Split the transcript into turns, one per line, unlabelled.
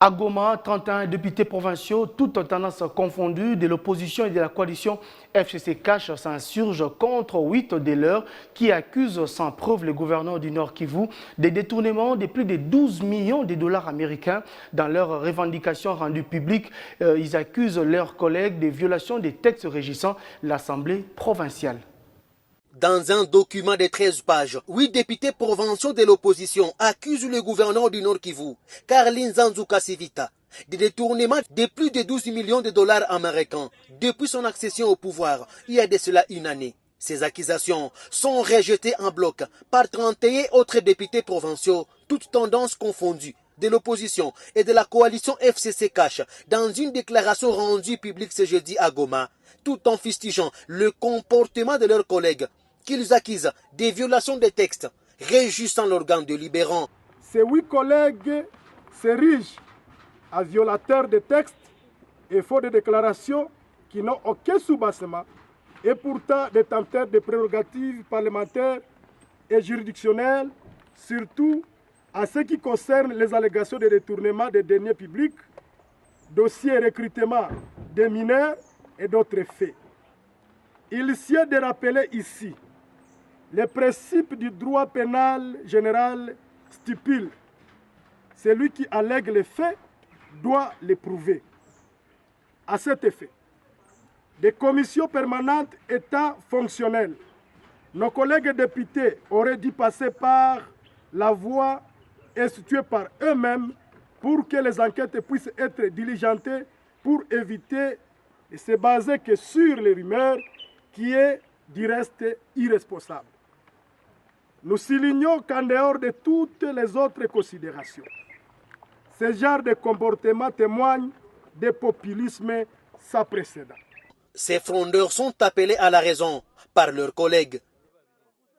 À Goma, 31 députés provinciaux, toutes tendances confondues, de l'opposition et de la coalition FCC Cash s'insurgent contre 8 de leurs qui accusent sans preuve le gouverneur du Nord Kivu des détournements de plus de 12 millions de dollars américains. Dans leurs revendications rendues publiques, ils accusent leurs collègues de violations des textes régissant l'Assemblée provinciale.
Dans un document de 13 pages, 8 députés provinciaux de l'opposition accusent le gouverneur du Nord Kivu, Caroline Zanzuka-Sivita, des détournements de plus de 12 millions de dollars américains depuis son accession au pouvoir il y a de cela une année. Ces accusations sont rejetées en bloc par 31 autres députés provinciaux, toutes tendances confondues, de l'opposition et de la coalition FCC Cash dans une déclaration rendue publique ce jeudi à Goma, tout en fustigeant le comportement de leurs collègues qu'ils accusent des violations des textes régissant l'organe délibérant.
Ces 8 collègues s'érigent à violateurs de textes et font des déclarations qui n'ont aucun soubassement et pourtant détenteurs de prérogatives parlementaires et juridictionnelles, surtout à ce qui concerne les allégations de détournement des deniers publics, dossiers recrutement des mineurs et d'autres faits. Il sied de rappeler ici les principes du droit pénal général stipulent celui qui allègue les faits doit les prouver. À cet effet, des commissions permanentes étant fonctionnelles, nos collègues députés auraient dû passer par la voie instituée par eux-mêmes pour que les enquêtes puissent être diligentées pour éviter de se baser que sur les rumeurs qui est du reste irresponsable. Nous soulignons qu'en dehors de toutes les autres considérations, ce genre de comportement témoigne de populisme sans précédent.
Ces frondeurs sont appelés à la raison par leurs collègues